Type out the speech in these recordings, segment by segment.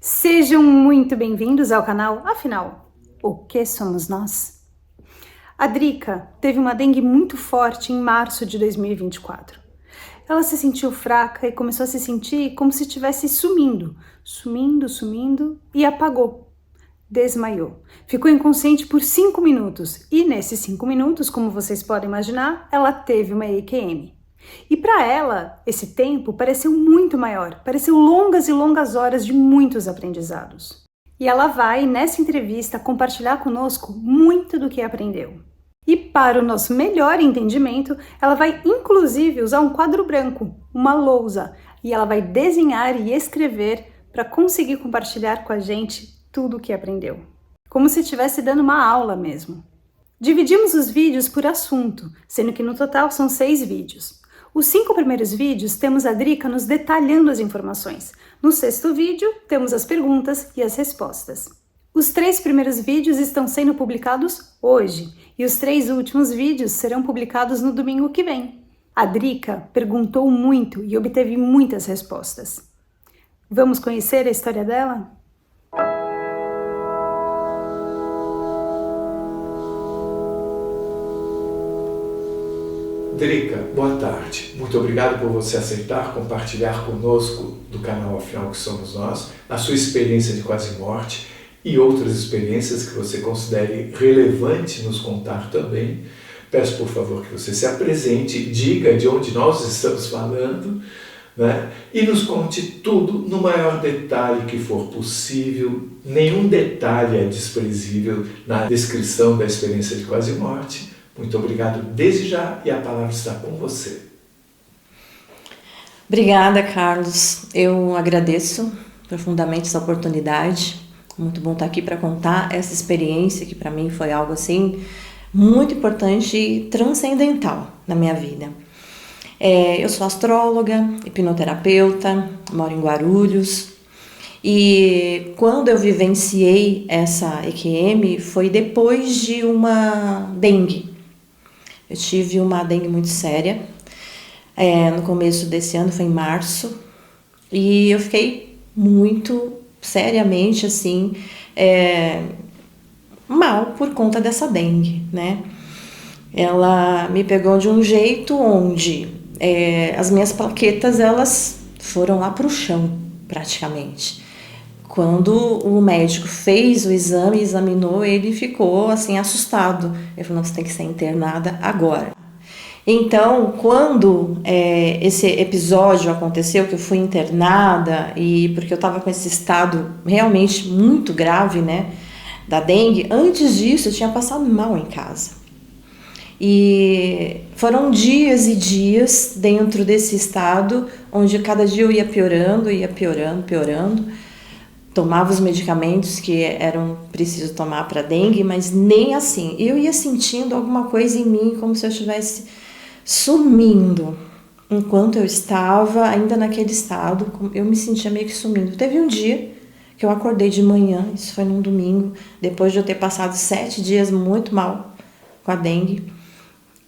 Sejam muito bem-vindos ao canal. Afinal, o que somos nós? A Drica teve uma dengue muito forte em março de 2024. Ela se sentiu fraca e começou a se sentir como se estivesse sumindo e apagou. Desmaiou. Ficou inconsciente por 5 minutos e nesses 5 minutos, como vocês podem imaginar, ela teve uma EQM. E para ela, esse tempo pareceu muito maior, pareceu longas e longas horas de muitos aprendizados. E ela vai, nessa entrevista, compartilhar conosco muito do que aprendeu. E para o nosso melhor entendimento, ela vai inclusive usar um quadro branco, uma lousa, e ela vai desenhar e escrever para conseguir compartilhar com a gente tudo o que aprendeu. Como se estivesse dando uma aula mesmo. Dividimos os vídeos por assunto, sendo que no total são 6 vídeos. Os 5 primeiros vídeos temos a Drica nos detalhando as informações. No 6º vídeo, temos as perguntas e as respostas. Os 3 primeiros vídeos estão sendo publicados hoje e os 3 últimos vídeos serão publicados no domingo que vem. A Drica perguntou muito e obteve muitas respostas. Vamos conhecer a história dela? Drica, boa tarde. Muito obrigado por você aceitar compartilhar conosco do canal Afinal que Somos Nós a sua experiência de quase morte e outras experiências que você considere relevante nos contar também. Peço por favor que você se apresente, diga de onde nós estamos falando, né? E nos conte tudo no maior detalhe que for possível. Nenhum detalhe é desprezível na descrição da experiência de quase morte. Muito obrigado desde já e a palavra está com você. Obrigada, Carlos. Eu agradeço profundamente essa oportunidade. Muito bom estar aqui para contar essa experiência que para mim foi algo assim muito importante e transcendental na minha vida. Eu sou astróloga, hipnoterapeuta, moro em Guarulhos e quando eu vivenciei essa EQM foi depois de uma dengue. Eu tive uma dengue muito séria, no começo desse ano, foi em março, e eu fiquei muito seriamente, assim, mal por conta dessa dengue, né? Ela me pegou de um jeito onde as minhas plaquetas, elas foram lá pro chão, praticamente. Quando o médico fez o exame, examinou, ele ficou assim assustado. Ele falou, você tem que ser internada agora. Então, quando esse episódio aconteceu, que eu fui internada, e porque eu estava com esse estado realmente muito grave, né, da dengue, antes disso eu tinha passado mal em casa. E foram dias e dias dentro desse estado, onde cada dia eu ia piorando. Tomava os medicamentos que eram preciso tomar para dengue, mas nem assim. Eu ia sentindo alguma coisa em mim, como se eu estivesse sumindo. Enquanto eu estava ainda naquele estado, eu me sentia meio que sumindo. Teve um dia que eu acordei de manhã, isso foi num domingo, depois de eu ter passado 7 dias muito mal com a dengue.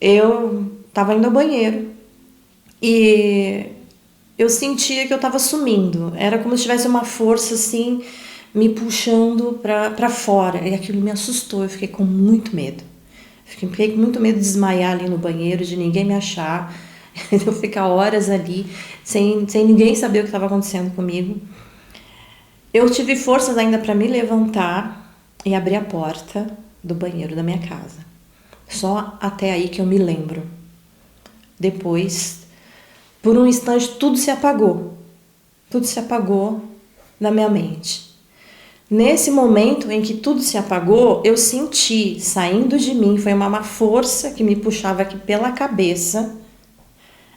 Eu estava indo ao banheiro e eu sentia que eu estava sumindo. Era como se tivesse uma força assim me puxando para fora. E aquilo me assustou. Eu fiquei com muito medo. Fiquei com muito medo de desmaiar ali no banheiro, de ninguém me achar. De eu ficar horas ali sem ninguém saber o que estava acontecendo comigo. Eu tive forças ainda para me levantar e abrir a porta do banheiro da minha casa. Só até aí que eu me lembro. Depois, por um instante, tudo se apagou. Tudo se apagou na minha mente. Nesse momento em que tudo se apagou, eu senti saindo de mim, foi uma força que me puxava aqui pela cabeça.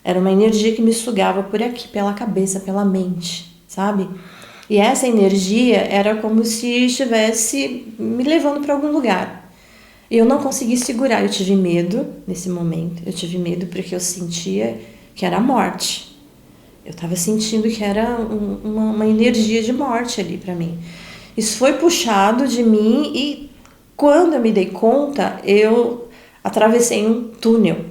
Era uma energia que me sugava por aqui, pela cabeça, pela mente, sabe? E essa energia era como se estivesse me levando para algum lugar. E eu não consegui segurar, eu tive medo nesse momento. Eu tive medo porque eu sentia que era a morte. Eu estava sentindo que era uma energia de morte ali para mim. Isso foi puxado de mim e quando eu me dei conta, eu atravessei um túnel.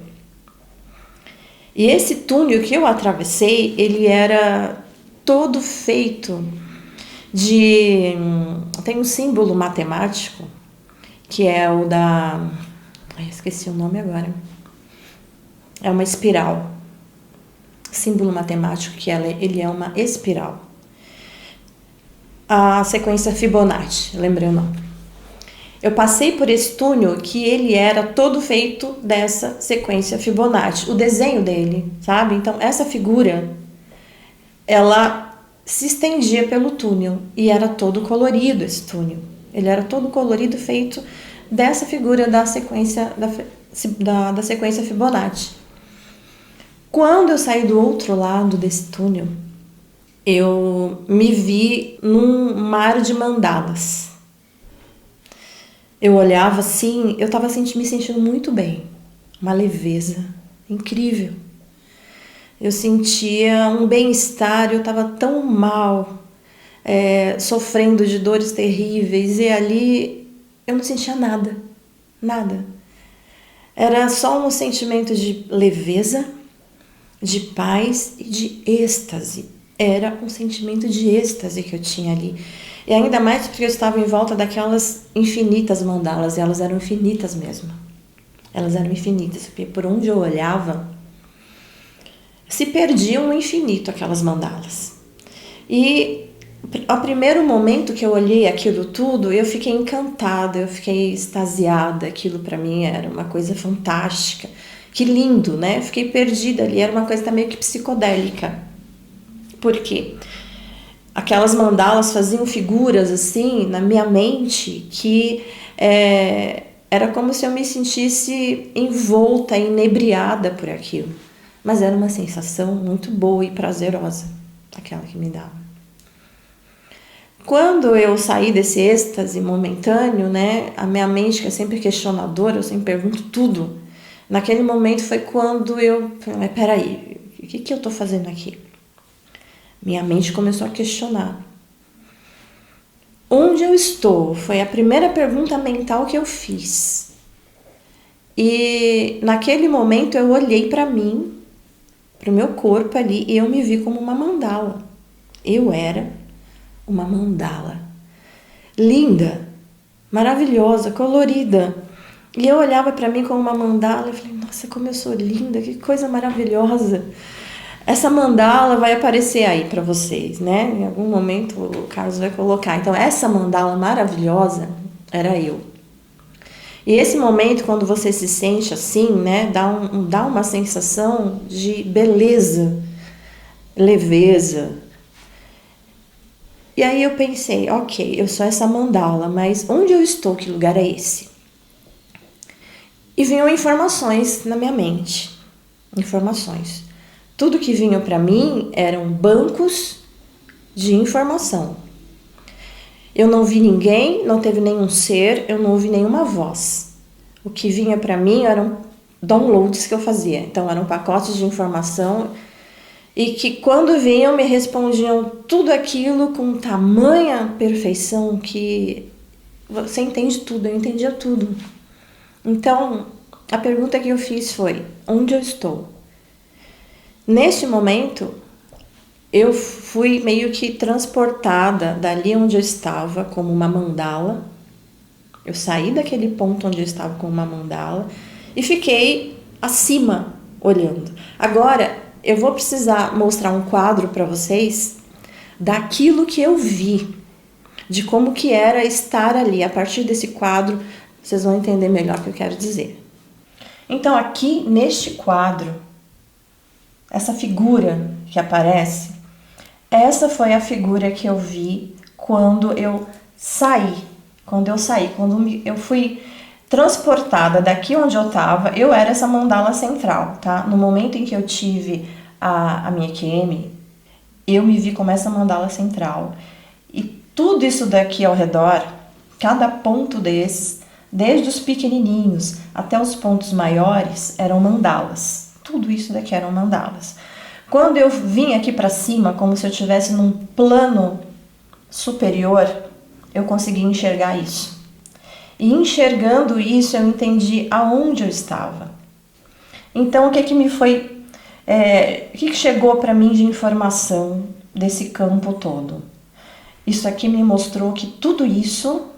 E esse túnel que eu atravessei, ele era todo feito Tem um símbolo matemático, que é o da... esqueci o nome agora. É uma espiral. Símbolo matemático que ele é uma espiral. A sequência Fibonacci, lembrei o nome. Eu passei por esse túnel que ele era todo feito dessa sequência Fibonacci. O desenho dele, sabe? Então, essa figura, ela se estendia pelo túnel e era todo colorido esse túnel. Ele era todo colorido, feito dessa figura da sequência, da sequência Fibonacci. Quando eu saí do outro lado desse túnel, eu me vi num mar de mandalas. Eu olhava assim, eu estava me sentindo muito bem, uma leveza incrível. Eu sentia um bem-estar, eu estava tão mal, sofrendo de dores terríveis, e ali eu não sentia nada, nada. Era só um sentimento de leveza, de paz e de êxtase. Era um sentimento de êxtase que eu tinha ali. E ainda mais porque eu estava em volta daquelas infinitas mandalas, e elas eram infinitas mesmo. Elas eram infinitas, porque por onde eu olhava, se perdiam no infinito aquelas mandalas. E ao primeiro momento que eu olhei aquilo tudo, eu fiquei encantada, eu fiquei extasiada. Aquilo para mim era uma coisa fantástica. Que lindo, né? Eu fiquei perdida ali, era uma coisa meio que psicodélica. Por quê? Aquelas mandalas faziam figuras assim na minha mente que era como se eu me sentisse envolta, inebriada por aquilo. Mas era uma sensação muito boa e prazerosa, aquela que me dava. Quando eu saí desse êxtase momentâneo, né, a minha mente, que é sempre questionadora, eu sempre pergunto tudo. Naquele momento foi quando eu falei, mas peraí, o que eu estou fazendo aqui? Minha mente começou a questionar. Onde eu estou? Foi a primeira pergunta mental que eu fiz. E naquele momento eu olhei para mim, para o meu corpo ali, e eu me vi como uma mandala. Eu era uma mandala. Linda, maravilhosa, colorida. E eu olhava para mim como uma mandala e falei, nossa, como eu sou linda, que coisa maravilhosa. Essa mandala vai aparecer aí para vocês, né? Em algum momento o Carlos vai colocar. Então, essa mandala maravilhosa era eu. E esse momento, quando você se sente assim, né? Dá uma sensação de beleza, leveza. E aí eu pensei, ok, eu sou essa mandala, mas onde eu estou? Que lugar é esse? E vinham informações na minha mente. Informações. Tudo que vinha para mim eram bancos de informação. Eu não vi ninguém, não teve nenhum ser, eu não ouvi nenhuma voz. O que vinha para mim eram downloads que eu fazia. Então eram pacotes de informação e que quando vinham me respondiam tudo aquilo com tamanha perfeição que você entende tudo, eu entendia tudo. Então a pergunta que eu fiz foi, onde eu estou? Neste momento, eu fui meio que transportada dali onde eu estava como uma mandala. Eu saí daquele ponto onde eu estava como uma mandala e fiquei acima olhando. Agora, eu vou precisar mostrar um quadro para vocês daquilo que eu vi, de como que era estar ali. A partir desse quadro, vocês vão entender melhor o que eu quero dizer. Então, aqui neste quadro, essa figura que aparece, essa foi a figura que eu vi quando eu saí. Quando eu fui transportada daqui onde eu estava, eu era essa mandala central, tá? No momento em que eu tive a minha QM, eu me vi como essa mandala central. E tudo isso daqui ao redor, cada ponto desses, desde os pequenininhos até os pontos maiores, eram mandalas. Tudo isso daqui eram mandalas. Quando eu vim aqui para cima, como se eu estivesse num plano superior, eu consegui enxergar isso. E enxergando isso, eu entendi aonde eu estava. Então, o que chegou para mim de informação desse campo todo? Isso aqui me mostrou que tudo isso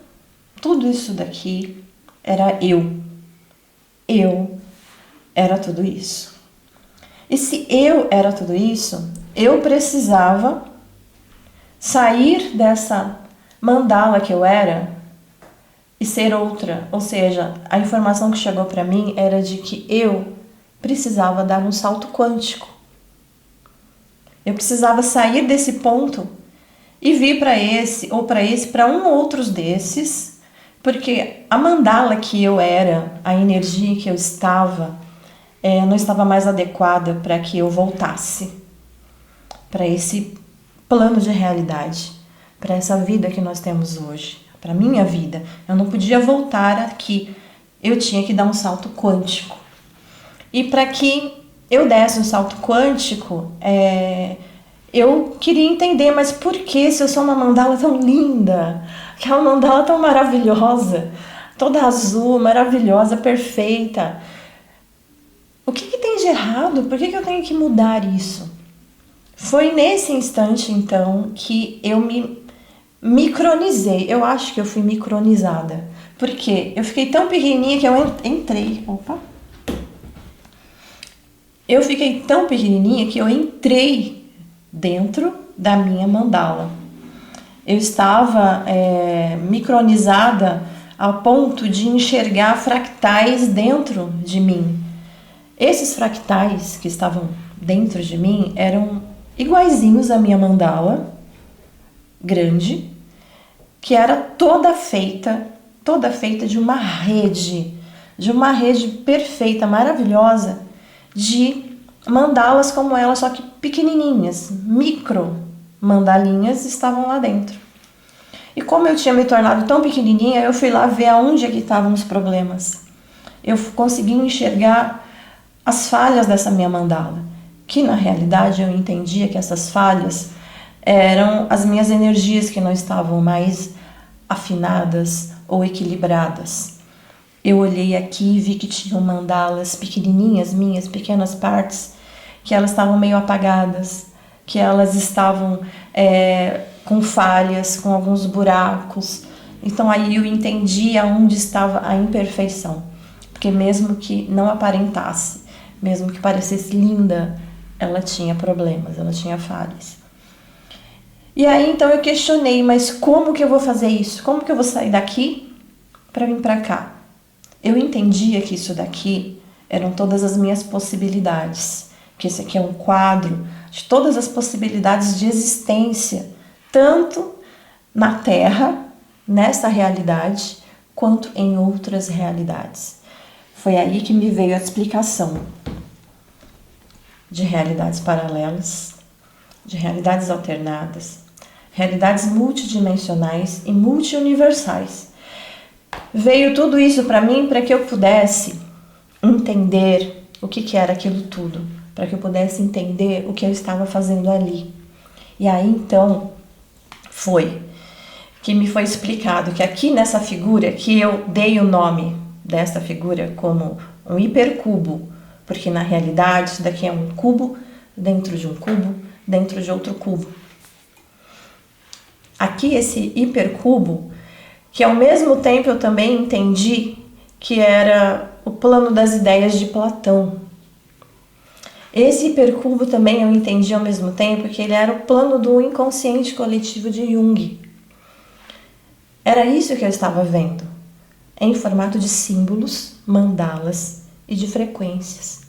daqui era eu. Eu era tudo isso. E se eu era tudo isso, eu precisava sair dessa mandala que eu era e ser outra. Ou seja, a informação que chegou para mim era de que eu precisava dar um salto quântico. Eu precisava sair desse ponto e vir para esse, ou para um ou outros desses, porque a mandala que eu era, a energia que eu estava, não estava mais adequada para que eu voltasse para esse plano de realidade, para essa vida que nós temos hoje, para a minha vida. Eu não podia voltar aqui, eu tinha que dar um salto quântico. E para que eu desse um salto quântico, eu queria entender, mas por que, se eu sou uma mandala tão linda, aquela mandala tão maravilhosa, toda azul, maravilhosa, perfeita, o que tem de errado? Por que eu tenho que mudar isso? Foi nesse instante, então, que eu me micronizei. Eu acho que eu fui micronizada. Porque eu fiquei tão pequenininha que eu entrei. Eu fiquei tão pequenininha que eu entrei dentro da minha mandala. Eu estava micronizada ao ponto de enxergar fractais dentro de mim. Esses fractais que estavam dentro de mim eram iguaizinhos à minha mandala grande, que era toda feita de uma rede perfeita, maravilhosa, de mandalas como ela, só que pequenininhas, micro mandalinhas estavam lá dentro. E como eu tinha me tornado tão pequenininha, eu fui lá ver aonde é que estavam os problemas. Eu consegui enxergar as falhas dessa minha mandala, que na realidade eu entendia que essas falhas eram as minhas energias que não estavam mais afinadas ou equilibradas. Eu olhei aqui e vi que tinham mandalas pequenininhas, minhas pequenas partes, que elas estavam meio apagadas, que elas estavam com falhas, com alguns buracos. Então aí eu entendi aonde estava a imperfeição, porque mesmo que não aparentasse, mesmo que parecesse linda, ela tinha problemas, ela tinha falhas. E aí então eu questionei, mas como que eu vou fazer isso? Como que eu vou sair daqui para vir para cá? Eu entendia que isso daqui eram todas as minhas possibilidades, que esse aqui é um quadro de todas as possibilidades de existência, tanto na Terra, nessa realidade, quanto em outras realidades. Foi aí que me veio a explicação de realidades paralelas, de realidades alternadas, realidades multidimensionais e multiuniversais. Veio tudo isso para mim para que eu pudesse entender o que era aquilo tudo, para que eu pudesse entender o que eu estava fazendo ali. E aí então foi que me foi explicado que aqui nessa figura, que eu dei o nome dessa figura como um hipercubo, porque na realidade isso daqui é um cubo dentro de um cubo, dentro de outro cubo. Aqui esse hipercubo, que ao mesmo tempo eu também entendi que era o plano das ideias de Platão. Esse hipercubo também eu entendi ao mesmo tempo que ele era o plano do inconsciente coletivo de Jung. Era isso que eu estava vendo, em formato de símbolos, mandalas e de frequências.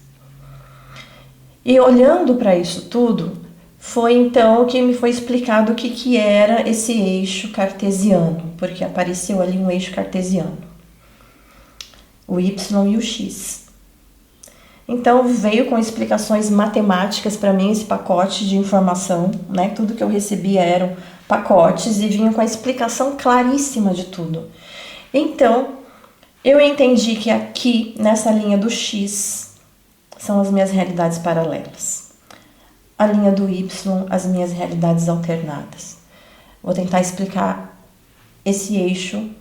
E olhando para isso tudo, foi então que me foi explicado o que era esse eixo cartesiano, porque apareceu ali um eixo cartesiano, o Y e o X. Então veio com explicações matemáticas para mim esse pacote de informação, né? Tudo que eu recebia eram pacotes e vinha com a explicação claríssima de tudo. Então eu entendi que aqui nessa linha do X são as minhas realidades paralelas, a linha do Y, as minhas realidades alternadas. Vou tentar explicar esse eixo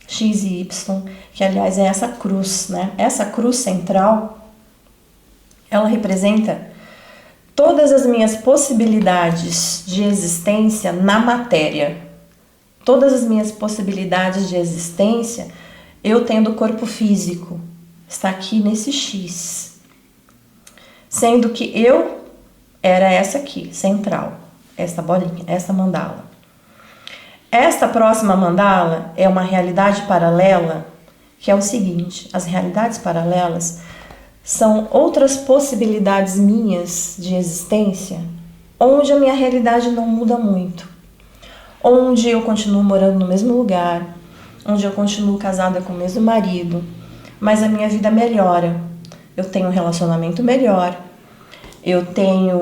X e Y, que aliás é essa cruz, né? Essa cruz central, ela representa todas as minhas possibilidades de existência na matéria. todas as minhas possibilidades de existência, eu tendo corpo físico, está aqui nesse X. Sendo que eu era essa aqui, central, essa bolinha, essa mandala. Esta próxima mandala é uma realidade paralela, que é o seguinte: as realidades paralelas são outras possibilidades minhas de existência, onde a minha realidade não muda muito, onde eu continuo morando no mesmo lugar, onde eu continuo casada com o mesmo marido, mas a minha vida melhora. Eu tenho um relacionamento melhor, eu tenho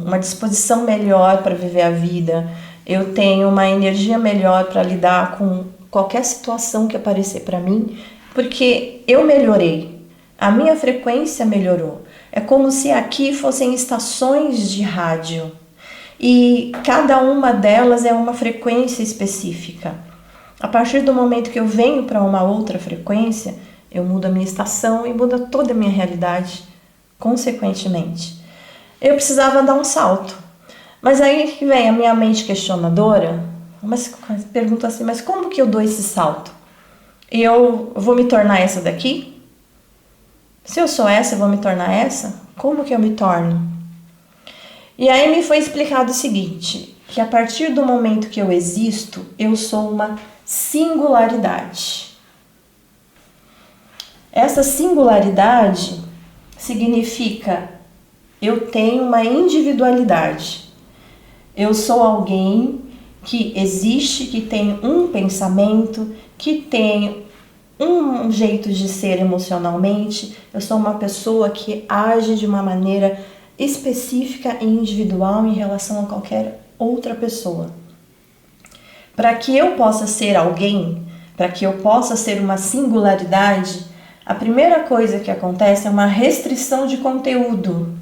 uma disposição melhor para viver a vida, eu tenho uma energia melhor para lidar com qualquer situação que aparecer para mim, porque eu melhorei, a minha frequência melhorou. É como se aqui fossem estações de rádio e cada uma delas é uma frequência específica. A partir do momento que eu venho para uma outra frequência, eu mudo a minha estação e muda toda a minha realidade, consequentemente. Eu precisava dar um salto. Mas aí que vem a minha mente questionadora, mas pergunta assim, mas como que eu dou esse salto? Eu vou me tornar essa daqui? Se eu sou essa, eu vou me tornar essa? Como que eu me torno? E aí me foi explicado o seguinte, que a partir do momento que eu existo, eu sou uma singularidade. Essa singularidade significa eu tenho uma individualidade. Eu sou alguém que existe, que tem um pensamento, que tem um jeito de ser emocionalmente. Eu sou uma pessoa que age de uma maneira específica e individual em relação a qualquer outra pessoa. Para que eu possa ser alguém, para que eu possa ser uma singularidade, a primeira coisa que acontece é uma restrição de conteúdo.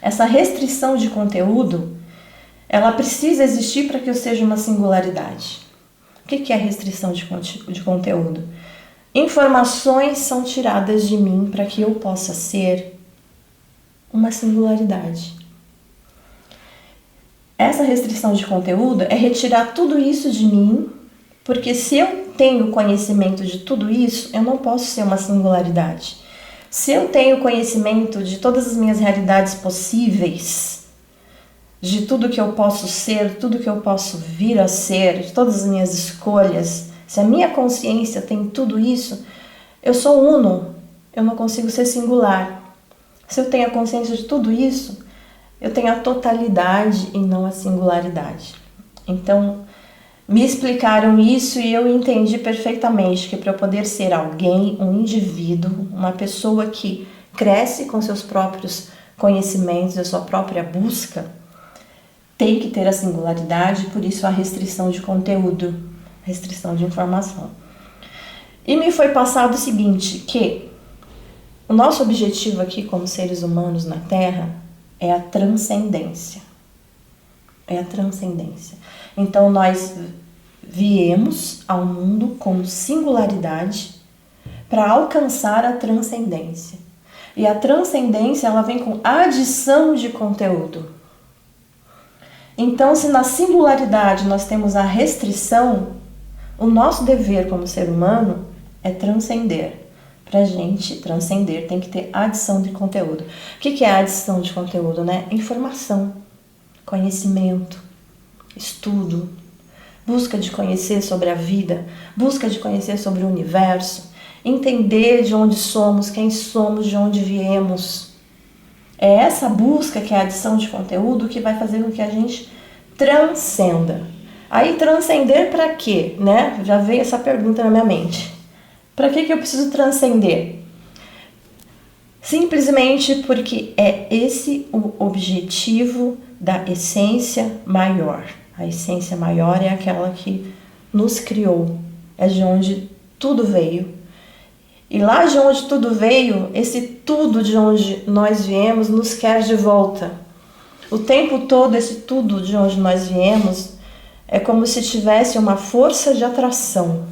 Essa restrição de conteúdo, ela precisa existir para que eu seja uma singularidade. O que é restrição de conteúdo? Informações são tiradas de mim para que eu possa ser uma singularidade. Essa restrição de conteúdo é retirar tudo isso de mim, porque se eu tenho conhecimento de tudo isso, eu não posso ser uma singularidade. Se eu tenho conhecimento de todas as minhas realidades possíveis, de tudo que eu posso ser, tudo que eu posso vir a ser, de todas as minhas escolhas, se a minha consciência tem tudo isso, eu sou uno, eu não consigo ser singular. Se eu tenho a consciência de tudo isso, eu tenho a totalidade e não a singularidade. Então, me explicaram isso e eu entendi perfeitamente que para eu poder ser alguém, um indivíduo, uma pessoa que cresce com seus próprios conhecimentos, a sua própria busca, tem que ter a singularidade, por isso a restrição de conteúdo, restrição de informação. E me foi passado o seguinte, que o nosso objetivo aqui como seres humanos na Terra é a transcendência. É a transcendência. Então nós viemos ao mundo com singularidade para alcançar a transcendência. E a transcendência ela vem com adição de conteúdo. Então, se na singularidade nós temos a restrição, o nosso dever como ser humano é transcender. Para a gente transcender tem que ter adição de conteúdo. O que é adição de conteúdo, né? Informação, conhecimento, estudo, busca de conhecer sobre a vida, busca de conhecer sobre o universo, entender de onde somos, quem somos, de onde viemos. É essa busca que é a adição de conteúdo que vai fazer com que a gente transcenda. Aí transcender para quê, né? Já veio essa pergunta na minha mente. Para que eu preciso transcender? Simplesmente porque é esse o objetivo da essência maior. A essência maior é aquela que nos criou, é de onde tudo veio. E lá de onde tudo veio, esse tudo de onde nós viemos nos quer de volta. O tempo todo, esse tudo de onde nós viemos é como se tivesse uma força de atração.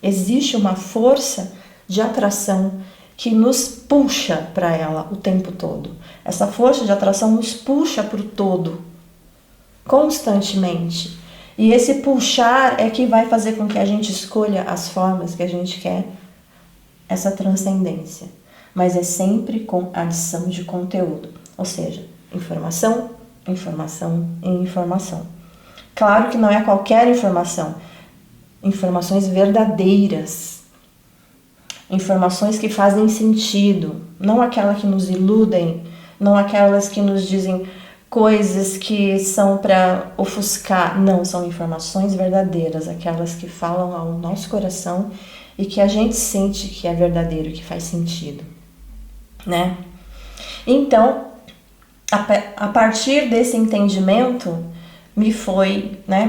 Existe uma força de atração que nos puxa para ela o tempo todo. Essa força de atração nos puxa para o todo, constantemente. E esse puxar é que vai fazer com que a gente escolha as formas que a gente quer essa transcendência. Mas é sempre com adição de conteúdo, ou seja, informação, informação e informação. Claro que não é qualquer informação, informações verdadeiras, informações que fazem sentido, não aquelas que nos iludem, não aquelas que nos dizem coisas que são para ofuscar, não, são informações verdadeiras, aquelas que falam ao nosso coração e que a gente sente que é verdadeiro, que faz sentido, né? Então, a partir desse entendimento,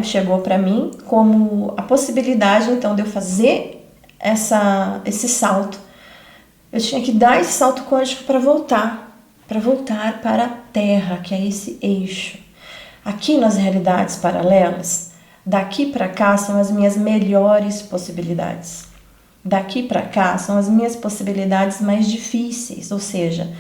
chegou para mim como a possibilidade, então, de eu fazer esse salto. Eu tinha que dar esse salto quântico para voltar para a Terra, que é esse eixo. Aqui nas realidades paralelas, daqui para cá são as minhas melhores possibilidades. Daqui para cá são as minhas possibilidades mais difíceis, ou seja,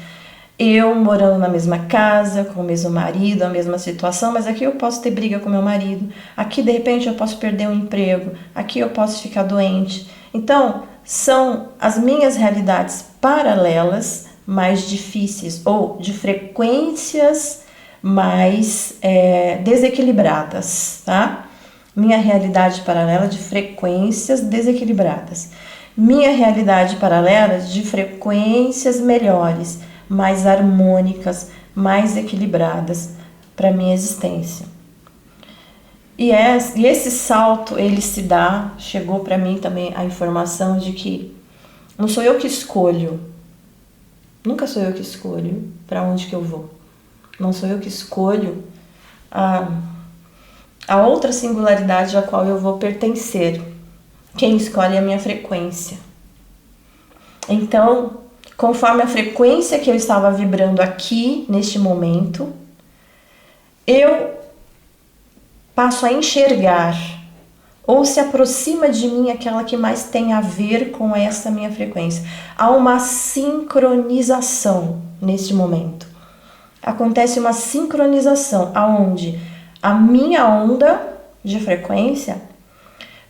eu morando na mesma casa, com o mesmo marido, a mesma situação, mas aqui eu posso ter briga com meu marido, aqui de repente eu posso perder um emprego, aqui eu posso ficar doente. Então, são as minhas realidades paralelas mais difíceis ou de frequências mais desequilibradas, tá? Minha realidade paralela de frequências desequilibradas. Minha realidade paralela de frequências melhores, mais harmônicas, mais equilibradas para minha existência. E esse salto, ele chegou para mim também a informação de que não sou eu que escolho, nunca sou eu que escolho para onde que eu vou. Não sou eu que escolho a outra singularidade a qual eu vou pertencer. Quem escolhe é a minha frequência. Então, conforme a frequência que eu estava vibrando aqui, neste momento, eu passo a enxergar, ou se aproxima de mim aquela que mais tem a ver com essa minha frequência. Há uma sincronização neste momento. Acontece uma sincronização, aonde a minha onda de frequência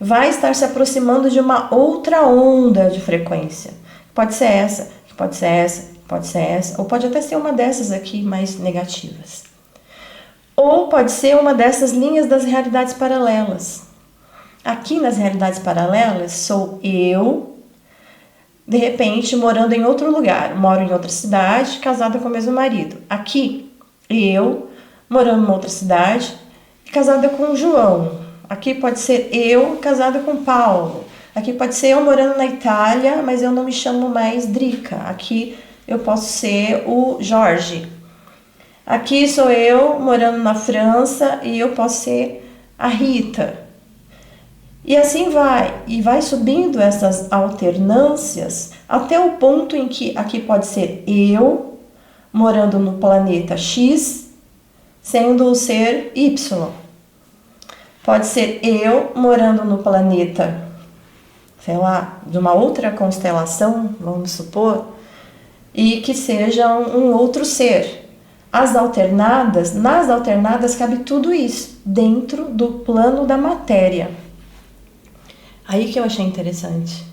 vai estar se aproximando de uma outra onda de frequência. Pode ser essa, pode ser essa, pode ser essa, ou pode até ser uma dessas aqui mais negativas. Ou pode ser uma dessas linhas das realidades paralelas. Aqui nas realidades paralelas sou eu, de repente morando em outro lugar, moro em outra cidade, casada com o mesmo marido. Aqui, eu morando em outra cidade, casada com o João. Aqui pode ser eu casada com Paulo. Aqui pode ser eu morando na Itália, mas eu não me chamo mais Drica. Aqui eu posso ser o Jorge. Aqui sou eu morando na França e eu posso ser a Rita. E assim vai. E vai subindo essas alternâncias até o ponto em que aqui pode ser eu morando no planeta X, sendo o ser Y. Pode ser eu morando no planeta, sei lá, de uma outra constelação, vamos supor, e que seja um outro ser. Nas alternadas cabe tudo isso, dentro do plano da matéria. Aí que eu achei interessante.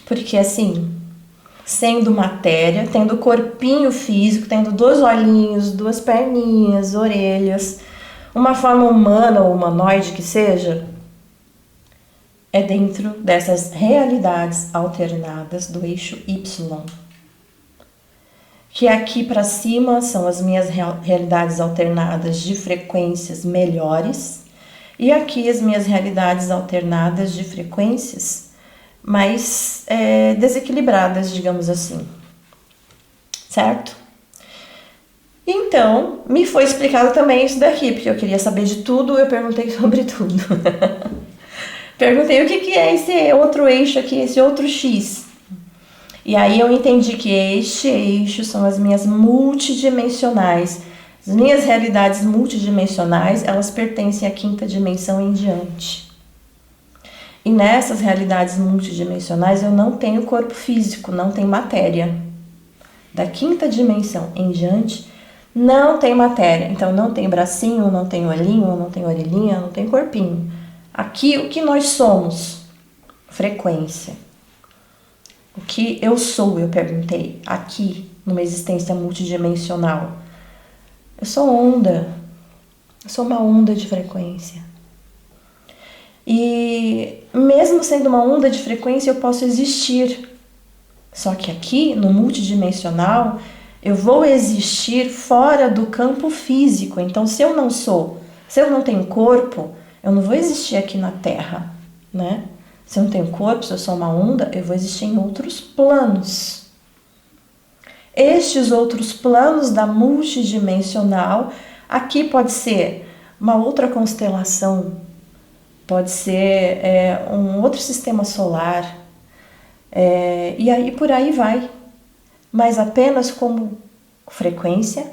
Porque assim, sendo matéria, tendo corpinho físico, tendo 2 olhinhos, 2 perninhas, orelhas, uma forma humana ou humanoide que seja, é dentro dessas realidades alternadas do eixo Y. Que aqui para cima são as minhas realidades alternadas de frequências melhores, e aqui as minhas realidades alternadas de frequências mais desequilibradas, digamos assim. Certo? Então, me foi explicado também isso daqui, porque eu queria saber de tudo, eu perguntei sobre tudo. Perguntei o que é esse outro eixo aqui, esse outro X. E aí eu entendi que este eixo são as minhas multidimensionais. As minhas realidades multidimensionais, elas pertencem à 5ª dimensão em diante. E nessas realidades multidimensionais eu não tenho corpo físico, não tenho matéria. Da 5ª dimensão em diante, não tem matéria. Então não tem bracinho, não tem olhinho, não tem orelhinha, não tem corpinho. Aqui o que nós somos? Frequência. O que eu sou, eu perguntei, aqui numa existência multidimensional. Eu sou onda. Eu sou uma onda de frequência. E mesmo sendo uma onda de frequência, eu posso existir. Só que aqui, no multidimensional, eu vou existir fora do campo físico. Então, se eu não tenho corpo, eu não vou existir aqui na Terra, né? Se eu não tenho corpo, se eu sou uma onda, eu vou existir em outros planos. Estes outros planos da multidimensional, aqui pode ser uma outra constelação, pode ser um outro sistema solar, e aí por aí vai, mas apenas como frequência,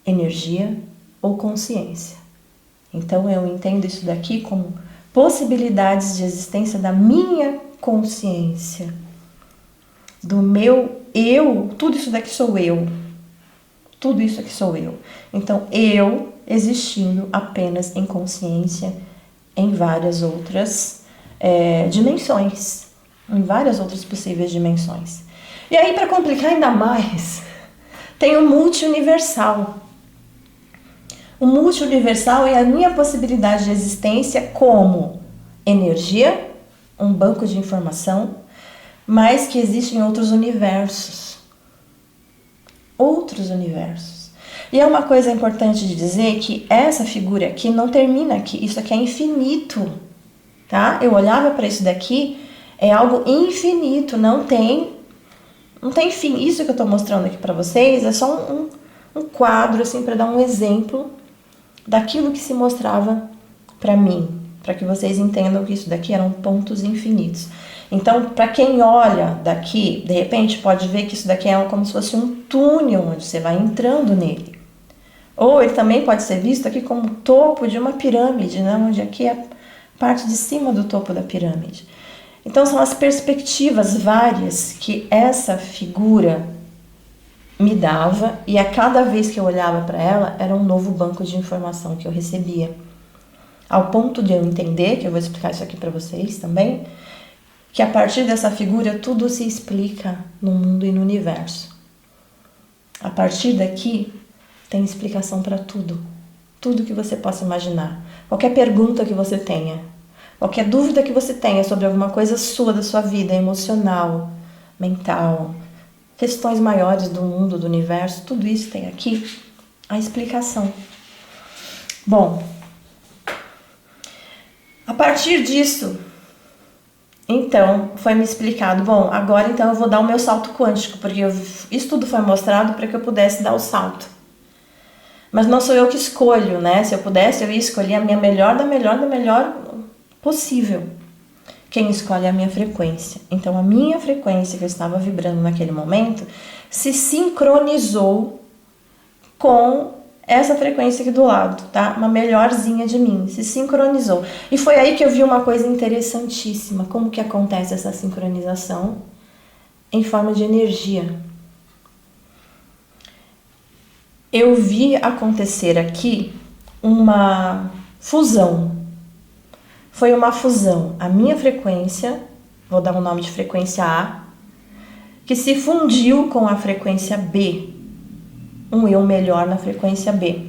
energia ou consciência. Então eu entendo isso daqui como possibilidades de existência da minha consciência, do meu eu, tudo isso daqui sou eu. Tudo isso aqui sou eu. Então, eu existindo apenas em consciência em várias outras dimensões. Em várias outras possíveis dimensões. E aí, para complicar ainda mais, tem o multi-universal. O multi-universal é a minha possibilidade de existência como energia, um banco de informação, mas que existe em outros universos. Outros universos. E é uma coisa importante de dizer que essa figura aqui não termina aqui, isso aqui é infinito, tá? Eu olhava para isso daqui, é algo infinito, não tem fim. Isso que eu estou mostrando aqui para vocês é só um quadro, assim, para dar um exemplo daquilo que se mostrava para mim, para que vocês entendam que isso daqui eram pontos infinitos. Então, para quem olha daqui, de repente pode ver que isso daqui é como se fosse um túnel onde você vai entrando nele. Ou ele também pode ser visto aqui como o topo de uma pirâmide, né? Onde aqui é a parte de cima do topo da pirâmide. Então, são as perspectivas várias que essa figura me dava, e a cada vez que eu olhava para ela, era um novo banco de informação que eu recebia. Ao ponto de eu entender, que eu vou explicar isso aqui para vocês também, que a partir dessa figura tudo se explica no mundo e no universo. A partir daqui tem explicação para tudo. Tudo que você possa imaginar. Qualquer pergunta que você tenha. Qualquer dúvida que você tenha sobre alguma coisa sua, da sua vida, emocional, mental, questões maiores do mundo, do universo, tudo isso tem aqui a explicação. Bom, a partir disso, então, foi me explicado, bom, agora então eu vou dar o meu salto quântico, porque isso tudo foi mostrado para que eu pudesse dar o salto. Mas não sou eu que escolho, né? Se eu pudesse, eu ia escolher a minha melhor da melhor possível. Quem escolhe é a minha frequência. Então, a minha frequência que eu estava vibrando naquele momento se sincronizou com essa frequência aqui do lado, tá? Uma melhorzinha de mim, se sincronizou. E foi aí que eu vi uma coisa interessantíssima. Como que acontece essa sincronização? Em forma de energia. Eu vi acontecer aqui uma fusão. Foi uma fusão. A minha frequência, vou dar o nome de frequência A, que se fundiu com a frequência B. Um eu melhor na frequência B.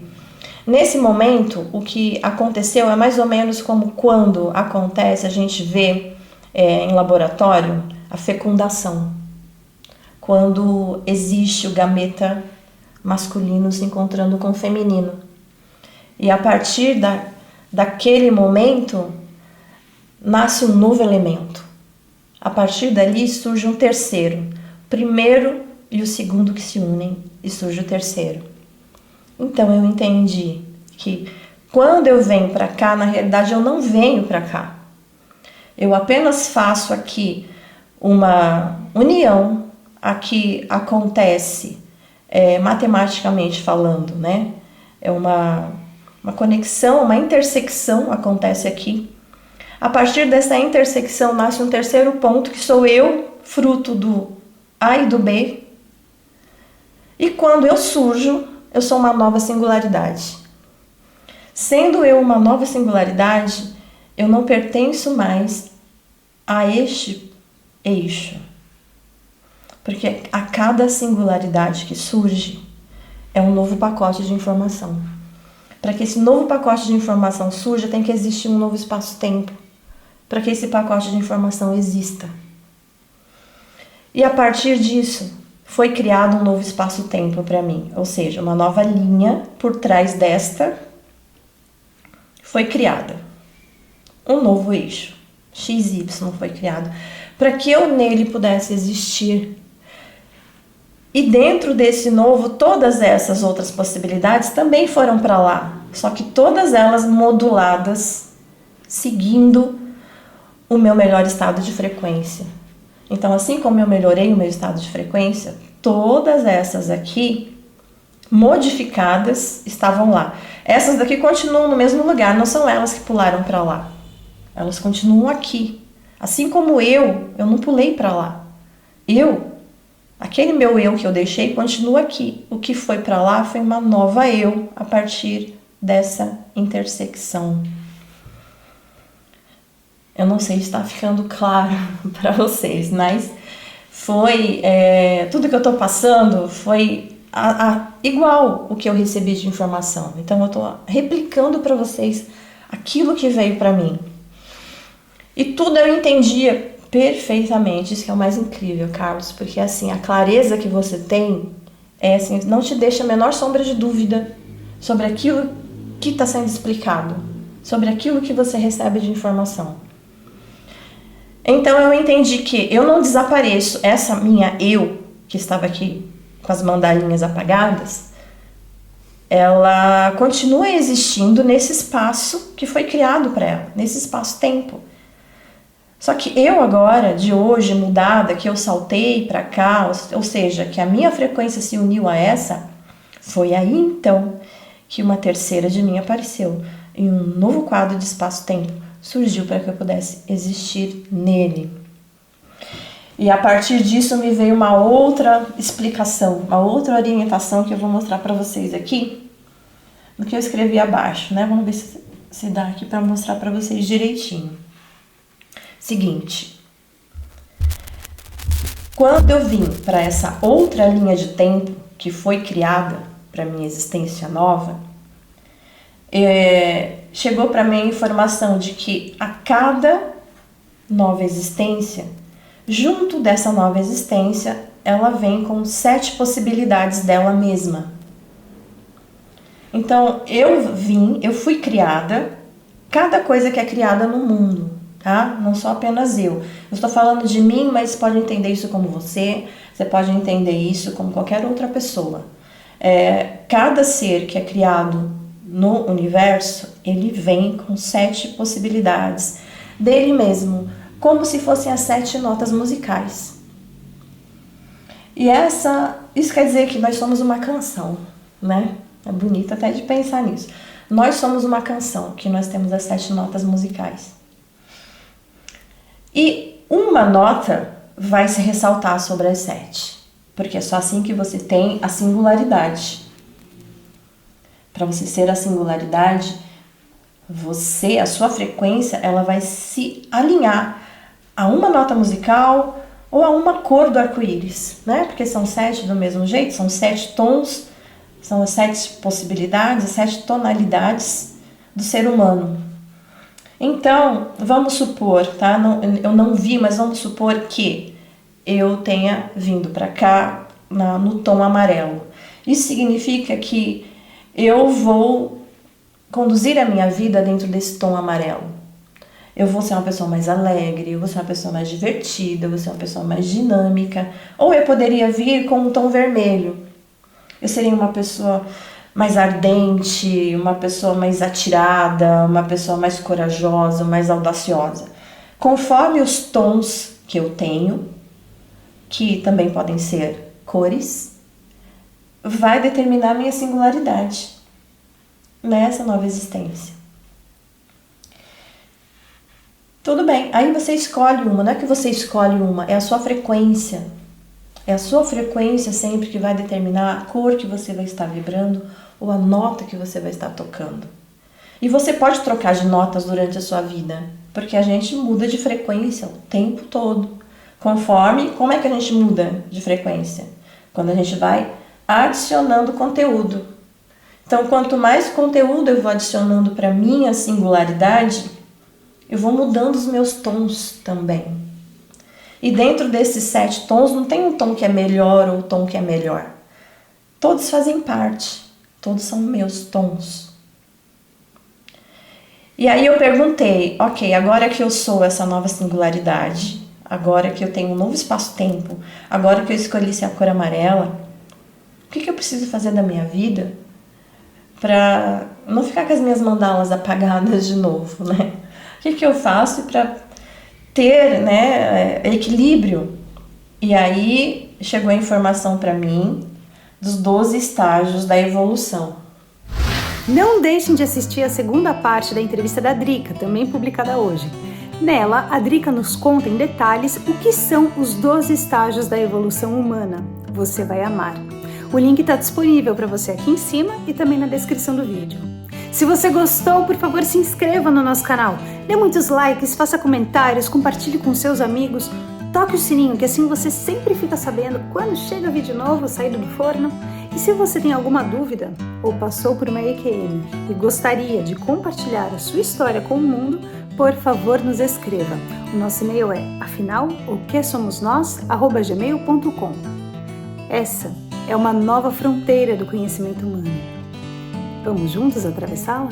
Nesse momento, o que aconteceu é mais ou menos como quando acontece, a gente vê em laboratório, a fecundação. Quando existe o gameta masculino se encontrando com o feminino. E a partir daquele momento, nasce um novo elemento. A partir dali surge um terceiro. Primeiro e o segundo que se unem e surge o terceiro. Então eu entendi que quando eu venho para cá, na realidade eu não venho para cá. Eu apenas faço aqui uma união, aqui acontece, matematicamente falando, né? É uma conexão, uma intersecção acontece aqui. A partir dessa intersecção nasce um terceiro ponto que sou eu, fruto do A e do B. E quando eu surjo, eu sou uma nova singularidade. Sendo eu uma nova singularidade, eu não pertenço mais a este eixo. Porque a cada singularidade que surge é um novo pacote de informação. Para que esse novo pacote de informação surja, tem que existir um novo espaço-tempo. Para que esse pacote de informação exista. E a partir disso, foi criado um novo espaço-tempo para mim. Ou seja, uma nova linha por trás desta foi criada. Um novo eixo, XY, foi criado. Para que eu nele pudesse existir. E dentro desse novo, todas essas outras possibilidades também foram para lá. Só que todas elas moduladas, seguindo o meu melhor estado de frequência. Então, assim como eu melhorei o meu estado de frequência, todas essas aqui, modificadas, estavam lá. Essas daqui continuam no mesmo lugar, não são elas que pularam para lá. Elas continuam aqui. Assim como eu não pulei para lá. Aquele meu eu que eu deixei, continua aqui. O que foi para lá foi uma nova eu a partir dessa intersecção. Eu não sei se está ficando claro para vocês, mas foi tudo que eu estou passando foi igual o que eu recebi de informação. Então eu estou replicando para vocês aquilo que veio para mim. E tudo eu entendia perfeitamente. Isso que é o mais incrível, Carlos, porque assim, a clareza que você tem assim, não te deixa a menor sombra de dúvida sobre aquilo que está sendo explicado, sobre aquilo que você recebe de informação. Então eu entendi que eu não desapareço. Essa minha eu, que estava aqui com as mandalinhas apagadas, ela continua existindo nesse espaço que foi criado para ela, nesse espaço-tempo. Só que eu agora, de hoje, mudada, que eu saltei para cá, ou seja, que a minha frequência se uniu a essa, foi aí então que uma terceira de mim apareceu, em um novo quadro de espaço-tempo. Surgiu para que eu pudesse existir nele. E a partir disso me veio uma outra explicação, uma outra orientação que eu vou mostrar para vocês aqui, no que eu escrevi abaixo, né? Vamos ver se dá aqui para mostrar para vocês direitinho. Seguinte, quando eu vim para essa outra linha de tempo que foi criada para minha existência nova, chegou para mim a informação de que a cada nova existência, junto dessa nova existência, ela vem com 7 possibilidades dela mesma. Então, eu fui criada, cada coisa que é criada no mundo, tá? Não só apenas eu. Eu estou falando de mim, mas pode entender isso como você pode entender isso como qualquer outra pessoa. Cada ser que é criado no universo, ele vem com 7 possibilidades dele mesmo, como se fossem as 7 notas musicais. E isso quer dizer que nós somos uma canção, né? É bonito até de pensar nisso. Nós somos uma canção, que nós temos as 7 notas musicais. E uma nota vai se ressaltar sobre as 7, porque é só assim que você tem a singularidade. Para você ser a singularidade, a sua frequência, ela vai se alinhar a uma nota musical ou a uma cor do arco-íris, né? Porque são 7 do mesmo jeito, são 7 tons, são as 7 possibilidades, as 7 tonalidades do ser humano. Então, vamos supor, tá? Eu não vi, mas vamos supor que eu tenha vindo para cá no tom amarelo. Isso significa que eu vou conduzir a minha vida dentro desse tom amarelo. Eu vou ser uma pessoa mais alegre, eu vou ser uma pessoa mais divertida, eu vou ser uma pessoa mais dinâmica. Ou eu poderia vir com um tom vermelho. Eu seria uma pessoa mais ardente, uma pessoa mais atirada, uma pessoa mais corajosa, mais audaciosa. Conforme os tons que eu tenho, que também podem ser cores, vai determinar a minha singularidade nessa nova existência. Tudo bem, aí você escolhe uma, não é que você escolhe uma, é a sua frequência. É a sua frequência sempre que vai determinar a cor que você vai estar vibrando ou a nota que você vai estar tocando. E você pode trocar de notas durante a sua vida, porque a gente muda de frequência o tempo todo. Conforme, como é que a gente muda de frequência? Quando a gente vai adicionando conteúdo. Então, quanto mais conteúdo eu vou adicionando para minha singularidade, eu vou mudando os meus tons também. E dentro desses 7 tons, não tem um tom que é melhor ou um tom que é melhor. Todos fazem parte, todos são meus tons. E aí eu perguntei, ok, agora que eu sou essa nova singularidade, agora que eu tenho um novo espaço-tempo, agora que eu escolhi ser a cor amarela, o que eu preciso fazer da minha vida para não ficar com as minhas mandalas apagadas de novo, né? O que eu faço para ter, né, equilíbrio? E aí chegou a informação para mim dos 12 estágios da evolução. Não deixem de assistir a segunda parte da entrevista da Drica, também publicada hoje. Nela, a Drica nos conta em detalhes o que são os 12 estágios da evolução humana. Você vai amar. O link está disponível para você aqui em cima e também na descrição do vídeo. Se você gostou, por favor, se inscreva no nosso canal. Dê muitos likes, faça comentários, compartilhe com seus amigos. Toque o sininho, que assim você sempre fica sabendo quando chega vídeo novo saído do forno. E se você tem alguma dúvida ou passou por uma EQM e gostaria de compartilhar a sua história com o mundo, por favor, nos escreva. O nosso e-mail é afinal-o-que-somos-nós@gmail.com. Essa é uma nova fronteira do conhecimento humano. Vamos juntos atravessá-la?